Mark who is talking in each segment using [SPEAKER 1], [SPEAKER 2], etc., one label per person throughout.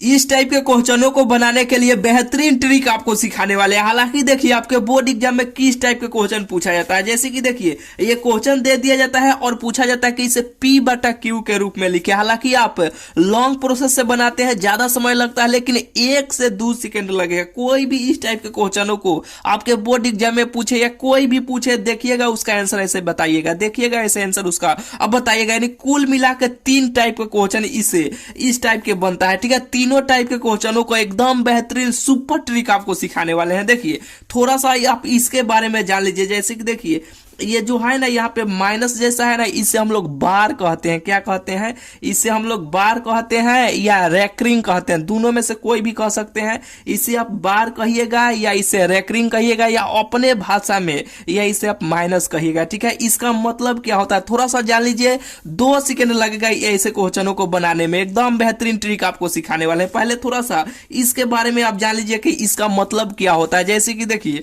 [SPEAKER 1] इस टाइप के क्वेश्चनों को बनाने के लिए बेहतरीन ट्रिक आपको सिखाने वाले हैं। हालांकि देखिए आपके बोर्ड एग्जाम में किस टाइप के क्वेश्चन पूछा जाता है, जैसे कि देखिए ये क्वेश्चन दे दिया जाता है और पूछा जाता है कि इसे P बटा Q के रूप में लिखे। हालांकि आप लॉन्ग प्रोसेस से बनाते हैं, ज्यादा समय लगता है, लेकिन 1 से 2 सेकंड लगेगा। कोई भी इस टाइप के क्वेश्चनों को आपके बोर्ड एग्जाम में पूछे या कोई भी पूछे, देखिएगा उसका आंसर ऐसे बताइएगा, देखिएगा ऐसे आंसर उसका अब बताइएगा। यानी कुल मिलाकर 3 टाइप के क्वेश्चन इस टाइप के बनता है, ठीक है। तीनों टाइप के क्वेश्चनों को एकदम बेहतरीन सुपर ट्रिक आपको सिखाने वाले हैं। देखिए थोड़ा सा आप इसके बारे में जान लीजिए। जैसे कि देखिए ये जो है ना, यहाँ पे माइनस जैसा है ना, इसे हम लोग बार कहते हैं। क्या कहते हैं? इसे हम लोग बार कहते हैं या रैकरिंग कहते हैं, दोनों में से कोई भी कह सकते हैं। इसे आप बार कहिएगा या इसे रैकरिंग कहिएगा या अपने भाषा में या इसे आप माइनस कहिएगा, ठीक है। इसका मतलब क्या होता है थोड़ा सा जान लीजिए। 2 सेकंड लगेगा ऐसे क्वेश्चनों को बनाने में। एकदम बेहतरीन ट्रिक आपको सिखाने वाले हैं। पहले थोड़ा सा इसके बारे में आप जान लीजिए कि इसका मतलब क्या होता है। जैसे कि देखिए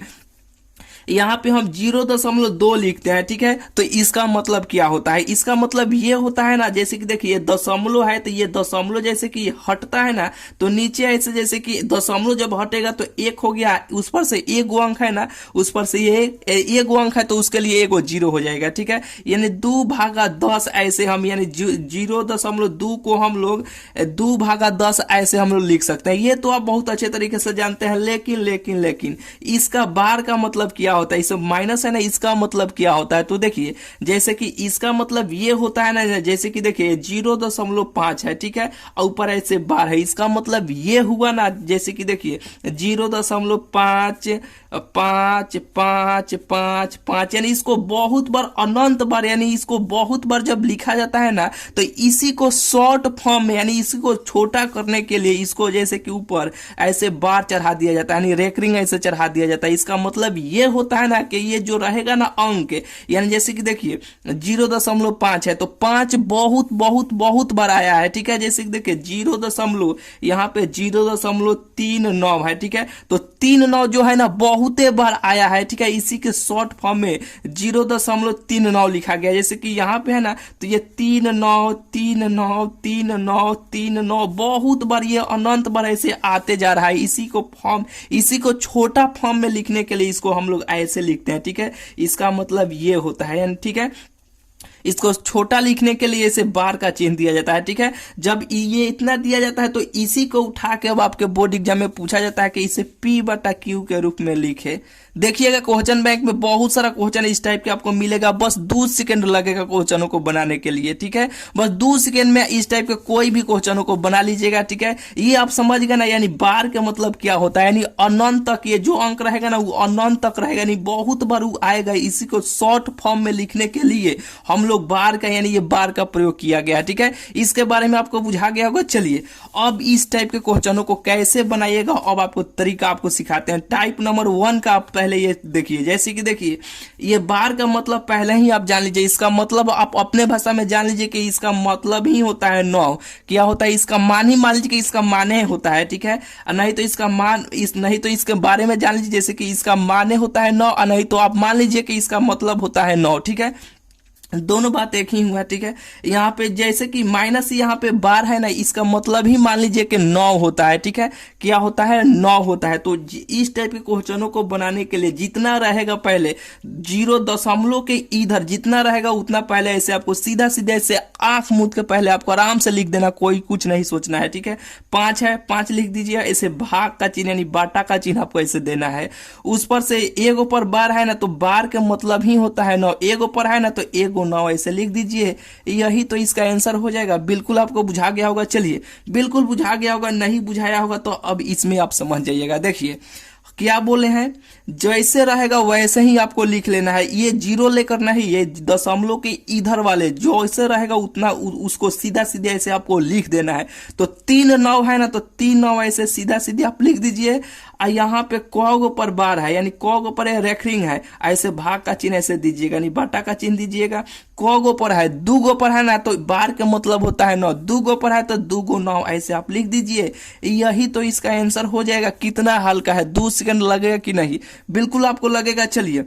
[SPEAKER 1] यहाँ पे हम 0.2 लिखते हैं, ठीक है। तो इसका मतलब क्या होता है? इसका मतलब ये होता है ना, जैसे कि देखिए दशमलव है तो ये दशमलव जैसे कि हटता है ना, तो नीचे ऐसे जैसे कि दशमलव जब हटेगा तो 1 हो गया, उस पर से 1 अंक है ना, उस पर से ये 1 अंक है तो उसके लिए 1 0 हो जाएगा, ठीक है। यानी 2/10 ऐसे हम, यानी 0.2 को हम लोग 2/10 ऐसे हम लोग लिख सकते हैं। ये तो आप बहुत अच्छे तरीके से जानते हैं। लेकिन इसका बार का मतलब क्या होता है? इस माइनस है ना, इसका मतलब क्या होता है? तो देखिए जैसे कि इसका मतलब ये होता है ना, जैसे कि देखिए 0.5 है, ठीक है, और ऊपर ऐसे बार है। इसका मतलब ये हुआ ना, जैसे कि देखिए 0.5 5 5 5 5, यानी इसको बहुत बार, अनंत बार, यानी इसको बहुत बार जब लिखा जाता है ना, तो इसी को शॉर्ट फॉर्म में, यानी इसी को छोटा करने के लिए इसको जैसे कि ऊपर ऐसे बार चढ़ा दिया जाता है, यानी रेकरिंग ऐसे चढ़ा दिया जाता है। इसका मतलब ये होता है ना कि ये जो रहेगा ना अंक, यानी जैसे कि देखिए 0.5 है तो 5 बहुत बहुत बहुत बार आया है, ठीक है। जैसे कि देखिए 0. यहाँ पे 0.39 है, ठीक है। तो 39 जो है ना बहुते बार आया है, ठीक है। इसी के शॉर्ट फॉर्म में 0.39 लिखा गया। जैसे कि यहाँ पे है ना, तो ये 39 39 39 39 बहुत बार, ये अनंत बार ऐसे आते जा रहा है। इसी को छोटा फॉर्म में लिखने के लिए इसको हम लोग ऐसे लिखते हैं, ठीक है। इसका मतलब ये होता है, ठीक है। इसको छोटा लिखने के लिए इसे बार का चिन्ह दिया जाता है, ठीक है। जब ये इतना दिया जाता है तो इसी को उठा के अब आपके बोर्ड एग्जाम में पूछा जाता है कि इसे P बटा Q के रूप में लिखे। देखिएगा क्वेश्चन बैंक में बहुत सारा क्वेश्चन इस टाइप के आपको मिलेगा। बस 2 सेकंड लगेगा क्वेश्चनों को बनाने के लिए, ठीक है। बस 2 सेकंड में इस टाइप के कोई भी क्वेश्चनों को बना लीजिएगा, ठीक है। ये आप समझ गए ना, यानी बार का मतलब क्या होता है, यानी अनंत तक ये जो अंक रहेगा ना वो अनंत तक रहेगा, यानी बहुत बार वो आएगा। इसी को शॉर्ट फॉर्म में लिखने के लिए हम लोग बार का, यानी ये बार का प्रयोग किया गया, ठीक है। इसके बारे में आपको बुझा गया होगा। चलिए अब इस टाइप के क्वेश्चनों को कैसे बनाइएगा, अब आपको तरीका आपको सिखाते हैं। टाइप नंबर 1 का आप पहले ये देखिए। जैसे कि देखिए ये बार का मतलब पहले ही आप जान लीजिए। इसका मतलब आप अपने भाषा में जान लीजिए कि इसका मतलब ही होता है 9। क्या होता है? इसका मान ही मान लीजिए कि इसका माने होता है, ठीक है। नहीं तो इसका मान नहीं तो इसके बारे में जान लीजिए, जैसे कि इसका माने होता है 9, नहीं तो आप मान लीजिए कि इसका मतलब होता है 9, ठीक है। दोनों बात एक ही हुआ, ठीक है। यहाँ पे जैसे कि माइनस यहाँ पे बार है ना, इसका मतलब ही मान लीजिए कि 9 होता है, ठीक है। क्या होता है? 9 होता है। तो इस टाइप के क्वेश्चनों को बनाने के लिए जितना रहेगा पहले 0 के इधर जितना रहेगा उतना पहले ऐसे आपको सीधा सीधा ऐसे आंख मूंद के पहले आपको आराम से लिख देना, कोई कुछ नहीं सोचना है, ठीक है। 5 है, 5 लिख दीजिए। ऐसे भाग का चिन्ह यानी बाटा का चिन्ह आपको ऐसे देना है। उस पर से एक ऊपर बार है ना, तो बार का मतलब ही होता है 9। एक ऊपर है ना तो एक 9 ऐसे लिख दीजिए। यही तो इसका आंसर हो जाएगा। बिल्कुल आपको बुझा गया होगा। चलिए बिल्कुल बुझा गया होगा, नहीं बुझाया होगा तो अब इसमें आप समझ जाइएगा। देखिए क्या बोले हैं, जैसे रहेगा वैसे ही आपको लिख लेना है। ये 0 लेकर नहीं, ये दशमलव के इधर वाले जो ऐसे रहेगा उतना उसको सीधा सीधे ऐसे आपको लिख देना है। तो 3 9 है ना, तो 3 9 ऐसे सीधा सीधे आप लिख दीजिए। और यहाँ पे कौ पर बार है, यानी कौ पर रेखरिंग है, ऐसे भाग का चिन्ह ऐसे दीजिएगा, यानी बाटा का चिन्ह दीजिएगा। कौ पर है, 2 पर है ना, तो बार का मतलब होता है 9। 2 पर है तो 2 9 ऐसे आप लिख दीजिए। यही तो इसका आंसर हो जाएगा। कितना हल्का है, 2 सेकंड लगेगा कि नहीं? बिल्कुल आपको लगेगा। चलिए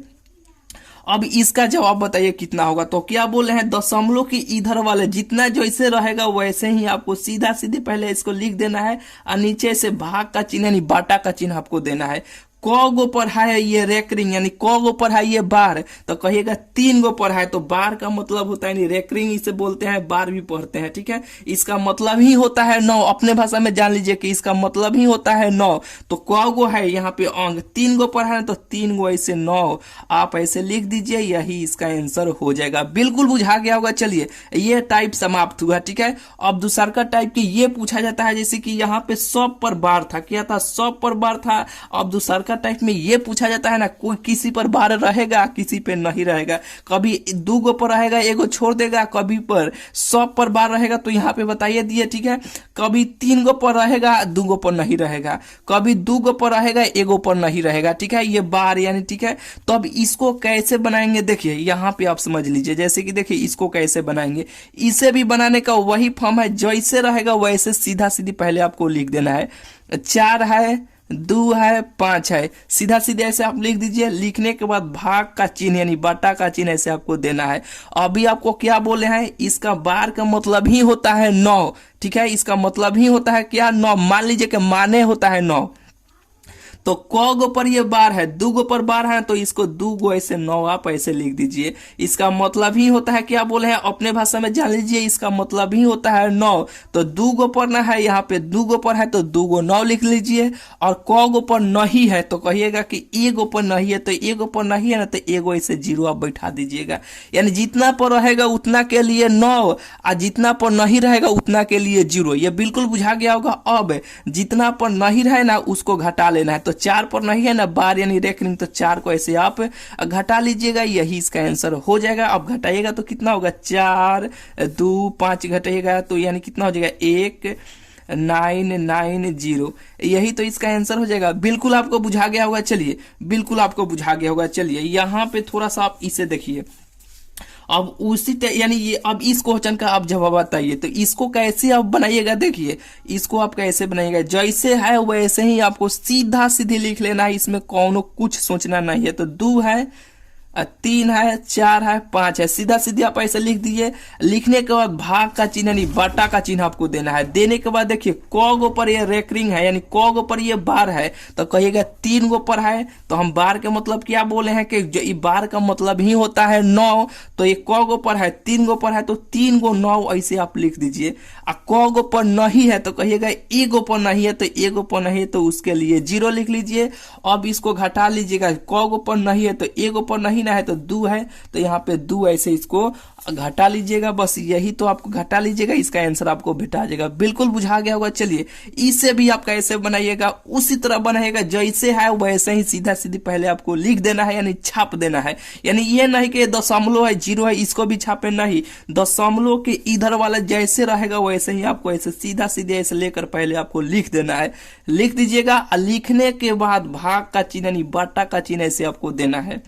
[SPEAKER 1] अब इसका जवाब बताइए कितना होगा। तो क्या बोल रहे हैं, दशमलव के इधर वाले जितना जैसे रहेगा वैसे ही आपको सीधा सीधे पहले इसको लिख देना है और नीचे से भाग का चिन्ह यानी बाटा का चिन्ह आपको देना है। क गो पर है ये रेकरिंग यानी क गो पर है ये बार, तो कहिएगा 3 गो पर है, तो बार का मतलब होता है नहीं रेकरिंग इसे बोलते हैं, बार भी पढ़ते हैं, ठीक है। इसका मतलब ही होता है 9, अपने भाषा में जान लीजिए कि इसका मतलब ही होता है 9। तो क गो है यहाँ पे अंक, 3 गो पर है तो 3 गो ऐसे 9 आप ऐसे लिख दीजिए, यही इसका आंसर हो जाएगा। बिल्कुल बुझा गया होगा। चलिए ये टाइप समाप्त हुआ, ठीक है। अब दूसरा का टाइप की ये पूछा जाता है, जैसे कि यहाँ पे 100 पर बार था, क्या था 100 पर बार था। अब दूसरा का टाइप में ये पूछा जाता है ना, कोई किसी पर बार रहेगा किसी पे नहीं रहेगा, कभी 2 गो पर रहेगा एगो छोड़ देगा, कभी पर 100 पर बार रहेगा तो यहाँ पे बताइए दिए, ठीक है। कभी 3 गो पर रहेगा 2 गो पर नहीं रहेगा, कभी 2 गो पर रहेगा एगो पर नहीं रहेगा, ठीक है, ये बार यानी, ठीक है। तो अब इसको कैसे बनाएंगे देखिए यहाँ पे आप समझ लीजिए, जैसे कि देखिए इसको कैसे बनाएंगे, इसे भी बनाने का वही फॉर्म है, जैसे रहेगा वैसे सीधा सीधी पहले आपको लिख देना है। 4 है, 2 है, 5 है, सीधा सीधे ऐसे आप लिख दीजिए। लिखने के बाद भाग का चिन्ह यानी बाटा का चिन्ह ऐसे आपको देना है। अभी आपको क्या बोले हैं, इसका बार का मतलब ही होता है 9, ठीक है, इसका मतलब ही होता है क्या 9, मान लीजिए कि माने होता है 9। तो क गो पर ये बार है, 2 गो पर बार है तो इसको 2 गो ऐसे 9 आप ऐसे लिख दीजिए। इसका मतलब ही होता है क्या बोले हैं, अपने भाषा में जान लीजिए, इसका मतलब ही होता है 9। तो 2 गो पर ना है, यहाँ पे 2 गो पर है तो 2 गो 9 लिख लीजिए। और क गो पर नहीं है तो कहिएगा कि 1 गो पर नहीं है, तो 1 गो पर नहीं है ना तो एगो ऐसे 0 आप बैठा दीजिएगा। यानी जितना पर रहेगा उतना के लिए 9 और जितना पर नहीं रहेगा उतना के लिए 0। ये बिल्कुल बुझा गया होगा। अब जितना पर नहीं रहे ना उसको घटा लेना है, तो 4 पर नहीं है ना बार यानी रेकरिंग, तो 4 को ऐसे आप घटा लीजिएगा, यही इसका आंसर हो जाएगा। अब घटाइएगा तो कितना होगा, 4 2 5 घटाइएगा तो यानी कितना हो जाएगा 1990, यही तो इसका आंसर हो जाएगा। बिल्कुल आपको बुझा गया होगा। चलिए बिल्कुल आपको बुझा गया होगा। चलिए यहाँ पे थोड़ा सा आप इसे देखिए, अब उसी यानी ये अब इस क्वेश्चन का आप जवाब बताइए, तो इसको कैसे आप बनाइएगा देखिए, इसको आप कैसे बनाइएगा, जैसे है वैसे ही आपको सीधा सीधे लिख लेना है, इसमें कौनो कुछ सोचना नहीं है। तो 2 है, 3 है, 4 है, 5 है, सीधा सीधे आप ऐसे लिख दीजिए। लिखने के बाद भाग का चिन्ह यानी बाटा का चिन्ह आपको देना है। देने के बाद देखिए क गो पर ये रेकरिंग है यानी क गो पर ये बार है, तो कहिएगा 3 गो पर है, तो हम बार के मतलब क्या बोले हैं कि जो बार का मतलब ही होता है 9। तो ये क गो पर है, 3 गो पर है तो 3 गो 9 ऐसे आप लिख दीजिए। और क गो पर नहीं है तो कहिएगा 1 गो पर नहीं है, तो 1 गो पर नहीं है तो उसके लिए 0 लिख लीजिए। अब इसको घटा लीजिएगा, क गो पर नहीं है तो 1 गो पर नहीं है तो 2 है, तो यहाँ पे 2 ऐसे इसको घटा लीजिएगा, बस यही तो आपको घटा लीजिएगा, इसका आंसर आपको भेटा जाएगा। बिल्कुल बुझा गया होगा। चलिए इसे भी आप कैसे बनाइएगा, उसी तरह बनाइएगा जैसे है वैसे ही सीधा सीधी पहले आपको लिख देना है यानी छाप देना है। यानी ये नहीं कि दशमलव है 0 है इसको भी छापे, नहीं, दशमलव के इधर वाला जैसे रहेगा वैसे ही आपको ऐसे सीधा सीधे ऐसे लेकर पहले आपको लिख देना है। लिख दीजिएगा, लिखने के बाद भाग का चिन्ह यानी बाटा का चिन्ह ऐसे आपको देना है।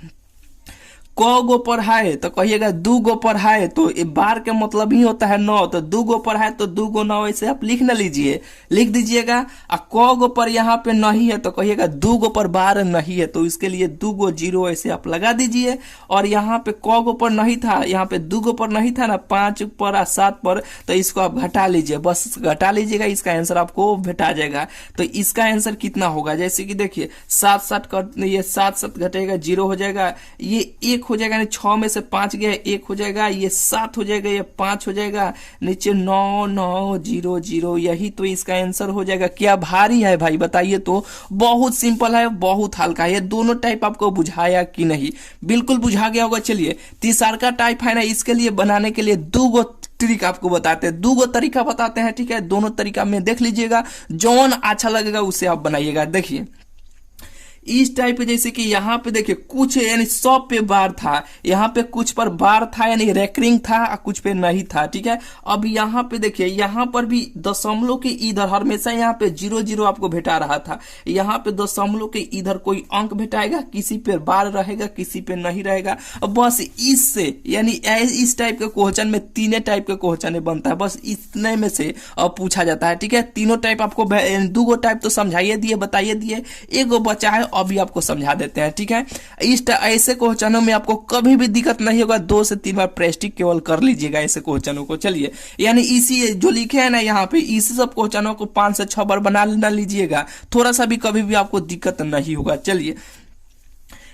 [SPEAKER 1] क गो पर है तो कहिएगा 2 गो पर है, तो बार के मतलब ही होता है 9, तो 2 गो पर है तो 2 गो 9 ऐसे आप लिख न लीजिए, लिख दीजिएगा। और क गो पर यहाँ पे नहीं है तो कहिएगा 2 गो पर बार नहीं है, तो इसके लिए 2 गो 0 ऐसे आप लगा दीजिए। और यहाँ पे क गो पर नहीं था, यहाँ पे 2 गो पर नहीं था ना, 5 पर और 7 पर, तो इसको आप घटा लीजिए, बस घटा लीजिएगा, इसका आंसर आपको भेटा जाएगा। तो इसका आंसर कितना होगा, जैसे कि देखिए 7 7 कर, ये 7 7 घटेगा 0 हो जाएगा, ये 1 हो जाएगा, 6 में से 5 गया 1 हो जाएगा, ये 7 हो जाएगा, ये 5 हो जाएगा, नीचे 9 9 0 0, यही तो इसका आंसर हो जाएगा। क्या भारी है भाई बताइए, तो बहुत सिंपल है, बहुत हल्का है। ये दोनों टाइप आपको बुझाया कि नहीं, बिल्कुल बुझा गया होगा। चलिए तीसरा का टाइप है ना, इसके लिए बनाने के लिए 2 गो ट्रिक आपको बताते हैं, 2 गो तरीका बताते हैं, ठीक है। दोनों तरीका में देख लीजिएगा, जौन अच्छा लगेगा उसे आप बनाइएगा। देखिए इस टाइप जैसे कि यहाँ पे देखिए कुछ यानी 100 पे बार था, यहाँ पे कुछ पर बार था यानी रेकरिंग था, कुछ पे नहीं था, ठीक है। अब यहाँ पे देखिए यहाँ पर भी दशमलव के इधर हमेशा यहाँ पे 0 0 आपको भेटा रहा था, यहाँ पे दशमलव के इधर कोई अंक भेटाएगा, किसी पे बार रहेगा किसी पे नहीं रहेगा। बस इससे यानी इस टाइप के क्वेश्चन में 3 टाइप के क्वेश्चन बनता है, बस इतने में से पूछा जाता है, ठीक है। तीनों टाइप आपको 2 गो टाइप तो समझाइए दिए, बताइए दिए, 1 गो बचा है, अभी आपको समझा देते हैं, ठीक है। ऐसे क्वेश्चनों में आपको कभी भी दिक्कत नहीं होगा, 2 से 3 बार प्रैक्टिस केवल कर लीजिएगा ऐसे क्वेश्चनों को। चलिए, यानी इसी जो लिखे है ना यहाँ पे, इसी सब क्वेश्चनों को 5 से 6 बार बना लीजिएगा, थोड़ा सा भी कभी भी आपको दिक्कत नहीं होगा। चलिए,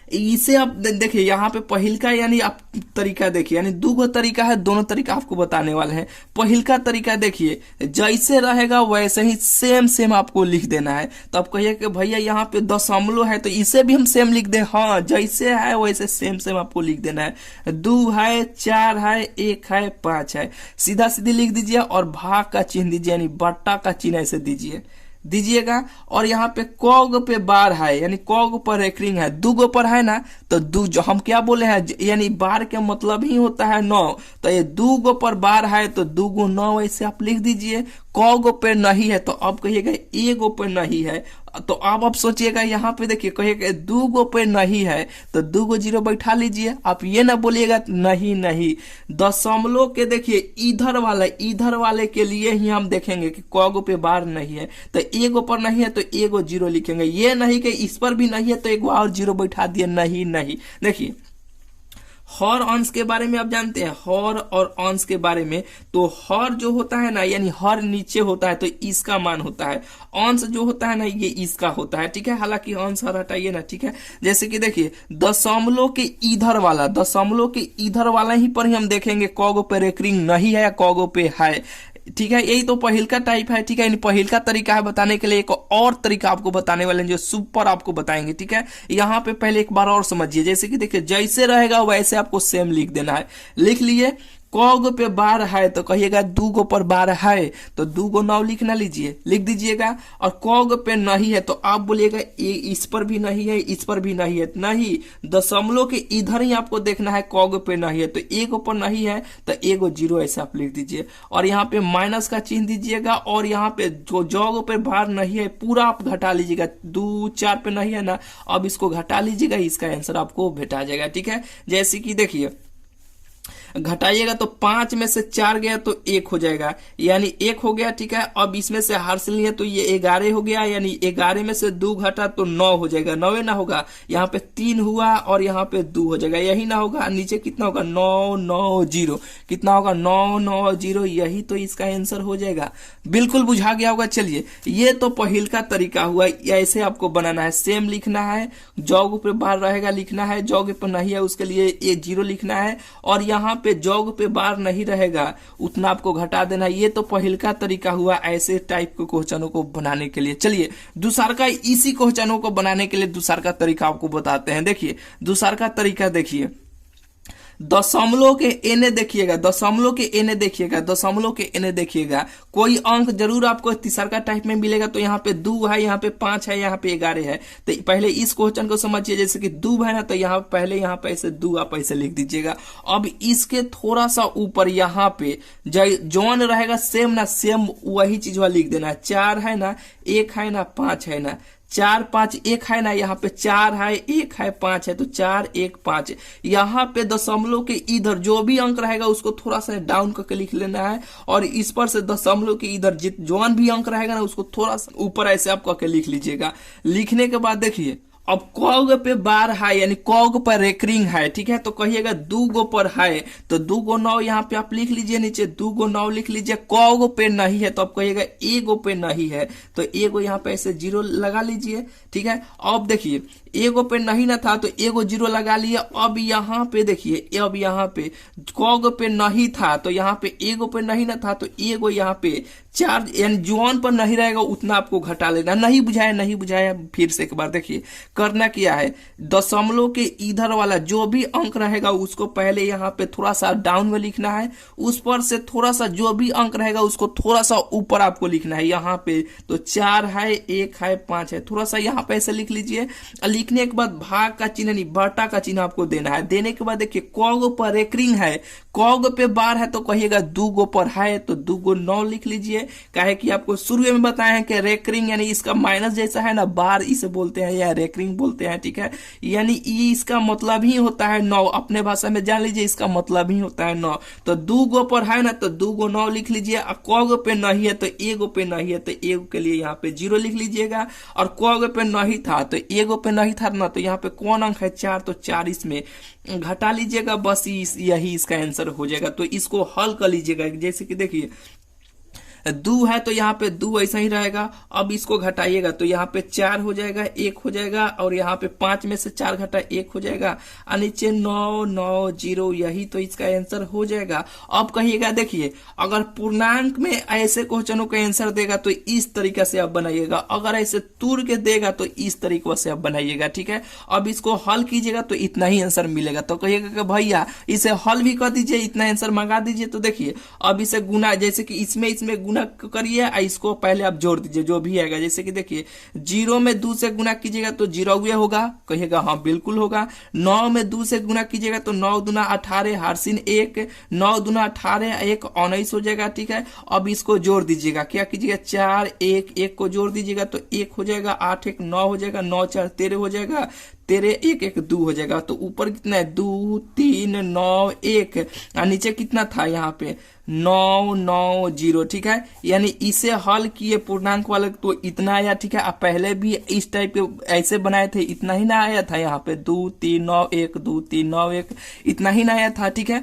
[SPEAKER 1] इसे आप देखिए यहाँ पे पहिल का यानी आप तरीका देखिए, यानी 2 तरीका है, दोनों तरीका आपको बताने वाले हैं। पहिल का तरीका देखिए, जैसे रहेगा वैसे ही सेम आपको लिख देना है। तो आप कहिए कि भैया यहाँ पे दशमलव है तो इसे भी हम सेम लिख दें, हाँ जैसे है वैसे सेम आपको लिख देना है। 2 है, 4 है, 1 है, 5 है, सीधा सीधी लिख दीजिए और भाग का चिन्ह दीजिए, यानी बट्टा का चिन्ह ऐसे दीजिएगा। और यहाँ पे कौग पे बार है, यानी कौग पर रेकरिंग है, 2 पर है ना, तो जो हम क्या बोले हैं, यानी बार के मतलब ही होता है 9, तो ये 2 पर बार है तो 2 9 ऐसे आप लिख दीजिए। कौग पे नहीं है तो अब कहिएगा 1 पे नहीं है, तो अब आप सोचिएगा यहाँ पे देखिए, कहिएगा 2 पे नहीं है तो 2 0 बैठा लीजिए। आप ये ना बोलिएगा नहीं, दशमलव के देखिए इधर वाले के लिए ही हम देखेंगे कि कौग पे बार नहीं है, तो 1 पर नहीं है तो 1 0 लिखेंगे। ये नहीं कि इस पर भी नहीं है तो 1 और 0 बैठा दिए, नहीं। देखिए, हर अंश के बारे में आप जानते हैं, हर और अंश के बारे में, तो हर जो होता है ना, यानी हर नीचे होता है तो इसका मान होता है, अंश जो होता है ना ये इसका होता है, ठीक है। हालांकि अंश हर हटाइए ना, ठीक है। जैसे कि देखिए, दशमलव के इधर वाला ही पर ही हम देखेंगे कौग पे रेकरिंग नहीं है या कौग पे है, ठीक है। यही तो पहिल का टाइप है, ठीक है। यानी पहिल का तरीका है बताने के लिए, एक और तरीका आपको बताने वाले हैं जो सुपर आपको बताएंगे, ठीक है। यहाँ पे पहले एक बार और समझिए, जैसे कि देखिए, जैसे रहेगा वैसे आपको सेम लिख देना है। लिख लिए, कौग पे बार है तो कहिएगा 2 पर बार है तो 2 9 लिख दीजिएगा। और कौग पे नहीं है तो आप बोलिएगा इस पर भी नहीं है, इस पर भी नहीं है, नहीं, दशमलव के इधर ही आपको देखना है, कौग पे नहीं है तो 1 पर नहीं है तो 1 0 ऐसे आप लिख दीजिए। और यहाँ पे माइनस का चिन्ह दीजिएगा, और यहाँ पे जो जॉग पे बार नहीं है पूरा आप घटा लीजिएगा, 2 4 पे नहीं है ना, अब इसको घटा लीजिएगा, इसका आंसर आपको भेटा जाएगा, ठीक है। जैसे कि देखिए, घटाइएगा तो 5 में से 4 गया तो 1 हो जाएगा, यानी 1 हो गया, ठीक है। अब इसमें से हार लिए तो ये 11 हो गया, यानी 11 में से 2 घटा तो 9 हो जाएगा, 9 ना होगा, यहाँ पे 3 हुआ और यहाँ पे 2 हो जाएगा, यही ना होगा। नीचे कितना होगा, 9 9 0, कितना होगा 9 9 0, यही तो इसका आंसर हो जाएगा। बिल्कुल बुझा गया होगा। चलिए, ये तो पहिल का तरीका हुआ, ऐसे आपको बनाना है, सेम लिखना है, जॉग पे बाहर रहेगा लिखना है, जॉग पे नहीं है उसके लिए 0 लिखना है, और यहाँ पे जॉग पे बार नहीं रहेगा उतना आपको घटा देना। ये तो पहिल का तरीका हुआ ऐसे टाइप के क्वेश्चनों को बनाने के लिए। चलिए, दूसर का इसी क्वेश्चनों को बनाने के लिए दूसर का तरीका आपको बताते हैं। देखिए, दूसर का तरीका देखिए, दशमलव के एने देखिएगा, कोई अंक जरूर आपको तीसरा का टाइप में मिलेगा। तो यहाँ पे 2 है, यहाँ पे 5 है, यहाँ पे 11 है। तो पहले इस क्वेश्चन को समझिए, जैसे कि 2 है ना, तो यहाँ पहले यहाँ पे ऐसे 2 आप ऐसे लिख दीजिएगा। अब इसके थोड़ा सा ऊपर यहाँ पे जौन रहेगा सेम वही चीज लिख देना है। 4 है ना, 1 है ना, 5 है ना, 4 5 1 है ना, यहाँ पे 4 है, 1 है, 5 है, तो 4 1 5। यहाँ पे दशमलव के इधर जो भी अंक रहेगा उसको थोड़ा सा डाउन करके लिख लेना है, और इस पर से दशमलव के इधर जौन भी अंक रहेगा ना उसको थोड़ा सा ऊपर ऐसे आप करके लिख लीजिएगा। लिखने के बाद देखिए, अब कौग पे बार है, यानी कौग पर रेकरिंग है, ठीक है। तो कहिएगा 2 पर है तो 2 9 यहाँ पे आप लिख लीजिए, नीचे 2 9 लिख लीजिए। कौग पे नहीं है तो आप कहिएगा 1 पे नहीं है तो 1 यहाँ पे ऐसे 0 लगा लीजिए, ठीक है। अब देखिए, 1 पे नहीं ना था तो 1 0 लगा लिए। अब यहाँ पे देखिए, अब यहाँ पे कौग पे नहीं था तो यहाँ पे 1 पे नहीं ना था तो 1 यहाँ पे 4, यानी जौन पर नहीं रहेगा उतना आपको घटा लेना। नहीं बुझाया, फिर से एक बार देखिए, करना क्या है, दशमलव के इधर वाला जो भी अंक रहेगा उसको पहले यहाँ पे थोड़ा सा डाउन में लिखना है, उस पर से थोड़ा सा जो भी अंक रहेगा उसको थोड़ा सा ऊपर आपको लिखना है। यहाँ पे तो 4 है, 1 है, 5 है, थोड़ा सा यहाँ पे ऐसे लिख लीजिए। लिखने के बाद भाग का चिन्ह नहीं बटा का चिन्ह आपको देना है। देने के बाद देखिए, कौग पर रेकरिंग है, कौग पे बार है तो कहिएगा दू गो पर है तो दू गो 9 लिख लीजिए। काहे कि आपको शुरू में बताए हैं कि रेकरिंग यानी इसका माइनस जैसा है ना, बार इसे बोलते हैं या रेकरिंग बोलते हैं, ठीक है। यानी ये इसका मतलब ही होता है 9, अपने भाषा में जान लीजिए इसका मतलब ही होता है 9। तो दू गो पर है ना तो दू गो 9 लिख लीजिए। और कौग पे नहीं है तो एगो पे नहीं है तो एगो के लिए यहाँ पे 0 लिख लीजिएगा। और कौग पे नहीं था तो एगो पे नहीं था ना, तो यहाँ पे कौन अंक है 4, तो 4 इसमें घटा लीजिएगा, बस यही इसका आंसर हो जाएगा। तो इसको हल कर लीजिएगा। जैसे कि देखिए दू है तो यहाँ पे दू ऐसा ही रहेगा। अब इसको घटाइएगा तो यहाँ पे 4 हो जाएगा, 1 हो जाएगा, और यहाँ पे 5 में से 4 घटा 1 हो जाएगा, और नीचे 9 9 0, यही तो इसका आंसर हो जाएगा। अब कहिएगा देखिए अगर पूर्णांक में ऐसे क्वेश्चनों का आंसर देगा तो इस तरीके से आप बनाइएगा, अगर ऐसे तुर के देगा तो इस तरीके से आप बनाइएगा, ठीक है। अब इसको हल कीजिएगा तो इतना ही आंसर मिलेगा। तो कहिएगा कि भैया इसे हल भी कर दीजिए, इतना आंसर मंगा दीजिए। तो देखिए अब इसे गुना, जैसे कि इसमें गुना करिए, इसको पहले आप जोड़ दीजिए जो भी आएगा। जैसे कि देखिए 0 में 2 से गुना कीजिएगा तो 0 होगा, कहिएगा हाँ बिल्कुल होगा। 9 में 2 से गुना कीजिएगा तो 9 दूना 18, हारसिन 1, 9 दूना 18, 1 19 हो जाएगा, ठीक है। अब इसको जोड़ दीजिएगा, क्या कीजिएगा 4 1 1 को जोड़ दीजिएगा तो 1 हो जाएगा, 8 1 9 हो जाएगा, 9 4 13 हो जाएगा, 13 1 1 2 हो जाएगा। तो ऊपर कितना है 2 3 9 1, और नीचे कितना था यहाँ पे 9 9 0, ठीक है। यानी इसे हल किए पूर्णांक वाले तो इतना आया, ठीक है। आप पहले भी इस टाइप के ऐसे बनाए थे, इतना ही ना आया था। यहाँ पे 2 3 9 1 2 3 9 1 इतना ही ना आया था, ठीक है।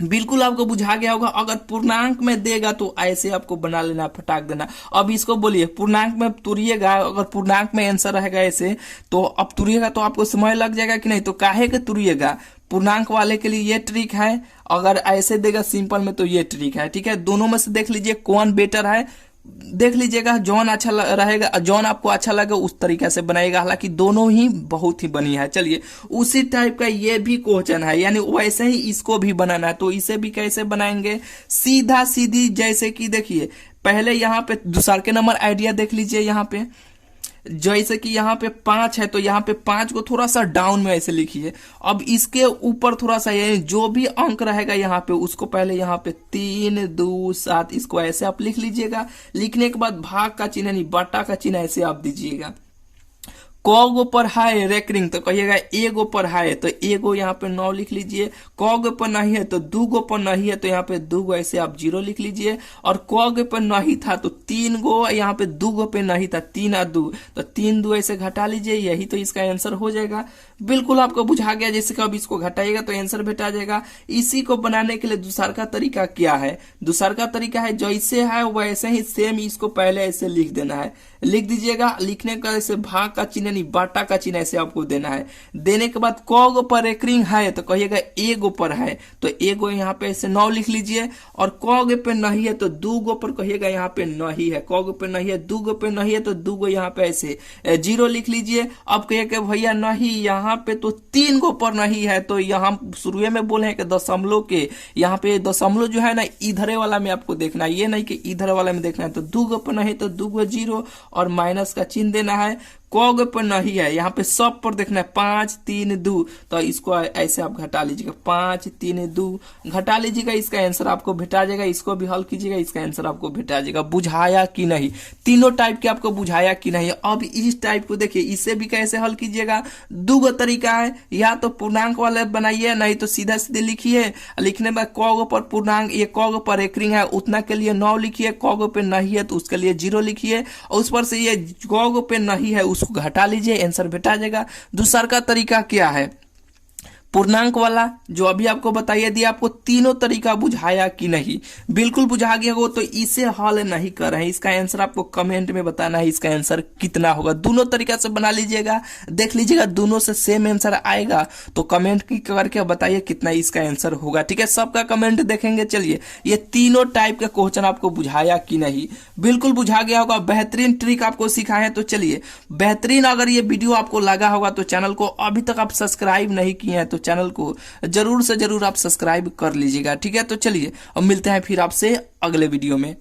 [SPEAKER 1] बिल्कुल आपको बुझा गया होगा। अगर पूर्णांक में देगा तो ऐसे आपको बना लेना, फटाक देना। अब इसको बोलिए पूर्णांक में तुरिएगा, अगर पूर्णांक में आंसर रहेगा ऐसे तो अब तुरिएगा तो आपको समय लग जाएगा कि नहीं, तो काहे के तुरिएगा। पूर्णांक वाले के लिए ये ट्रिक है, अगर ऐसे देगा सिंपल में तो ये ट्रिक है, ठीक है। दोनों में से देख लीजिए कौन बेटर है, देख लीजिएगा। जौन अच्छा रहेगा, जौन आपको अच्छा लगे उस तरीके से बनाइएगा। हालांकि दोनों ही बहुत ही बढ़िया है। चलिए उसी टाइप का ये भी क्वेश्चन है, यानी वैसे ही इसको भी बनाना है। तो इसे भी कैसे बनाएंगे, सीधा सीधी। जैसे कि देखिए पहले यहाँ पे दूसरा के नंबर आइडिया देख लीजिए। यहाँ पे जैसे कि यहाँ पे 5 है तो यहाँ पे 5 को थोड़ा सा डाउन में ऐसे लिखिए। अब इसके ऊपर थोड़ा सा यानी जो भी अंक रहेगा यहाँ पे उसको पहले यहाँ पे 3 2 7 इसको ऐसे आप लिख लीजिएगा। लिखने के बाद भाग का चिन्ह यानी बटा का चिन्ह ऐसे आप दीजिएगा। कौगो पर है रेकरिंग तो कहिएगा एगो पर है तो एगो यहाँ पे 9 लिख लीजिए। कौग पर नहीं है तो दूगो पर नहीं है तो यहाँ पे दूगो ऐसे आप 0 लिख लीजिए। और कौग पर नहीं था तो 3 गो, यहाँ पे दूगो पे नहीं था 3 और 2 तो 3 2 ऐसे घटा लीजिए, यही तो इसका आंसर हो जाएगा। बिल्कुल आपको बुझा गया। जैसे कि अब इसको घटाइएगा तो आंसर भेटा जाएगा। इसी को बनाने के लिए दूसरा का तरीका क्या है, दूसरा का तरीका है जैसे है वैसे ही सेम इसको पहले ऐसे लिख देना है। लिख दीजिएगा। लिखने का ऐसे भाग का चिन्ह नहीं बाटा का चिन्ह ऐसे आपको देना है। देने के बाद कौगो पर रेकरिंग है तो कहिएगा एगो पर है तो एगो यहाँ पे ऐसे 9 लिख लीजिए। और कौग पे नहीं है तो दूगो पर कहिएगा यहाँ पे नहीं है। कौग पे नहीं है, दूगो पे नहीं है तो दूगो यहाँ पे ऐसे 0 लिख लीजिए। अब कहिएगा भैया नहीं यहाँ पे तो 3 गो पर नहीं है, तो यहाँ शुरू में बोले हैं कि दशमलव के यहाँ पे दशमलव जो है ना इधरे वाला में आपको देखना है, ये नहीं कि इधर वाला में देखना है। तो दूगो पर नहीं तो दूगो 0 और माइनस का चिन्ह देना है। कौग पर नहीं है, यहाँ पे सब पर देखना है 5 3 2 तो इसको ऐसे आप घटा लीजिएगा। 5 3 2 घटा लीजिएगा, इसका आंसर आपको भेटा जाएगा। इसको भी हल कीजिएगा, इसका आंसर आपको भेटा जाएगा। बुझाया कि नहीं, तीनों टाइप के आपको बुझाया कि नहीं। अब इस टाइप को देखिए, इससे भी कैसे हल कीजिएगा। दो तरीका है, या तो पूर्णांक वाले बनाइए नहीं तो सीधा सीधे लिखिए। लिखने में कौग पर पूर्णांक, ये कौग पर रेकरिंग है उतना के लिए 9 लिखिए। कौग पे नहीं है तो उसके लिए 0 लिखिए। और उस पर से ये कौग पे नहीं है उसको घटा लीजिए, आंसर भेटा जाएगा। दूसरा का तरीका क्या है, पूर्णांक वाला जो अभी आपको बताइए दिया। आपको तीनों तरीका बुझाया कि नहीं, बिल्कुल बुझा गया हो तो इसे हल नहीं कर रहे हैं। इसका आंसर आपको कमेंट में बताना है, इसका आंसर कितना होगा। दोनों तरीका से बना लीजिएगा, देख लीजिएगा दोनों से सेम आंसर आएगा तो कमेंट की करके बताइए कितना इसका आंसर होगा, ठीक है। सबका कमेंट देखेंगे। चलिए ये तीनों टाइप का क्वेश्चन आपको बुझाया कि नहीं, बिल्कुल बुझा गया होगा। बेहतरीन ट्रिक आपको सिखाए हैं तो चलिए बेहतरीन। अगर ये वीडियो आपको लगा होगा तो चैनल को अभी तक आप सब्सक्राइब नहीं किए हैं तो चैनल को जरूर से जरूर आप सब्सक्राइब कर लीजिएगा, ठीक है। तो चलिए अब मिलते हैं फिर आपसे अगले वीडियो में।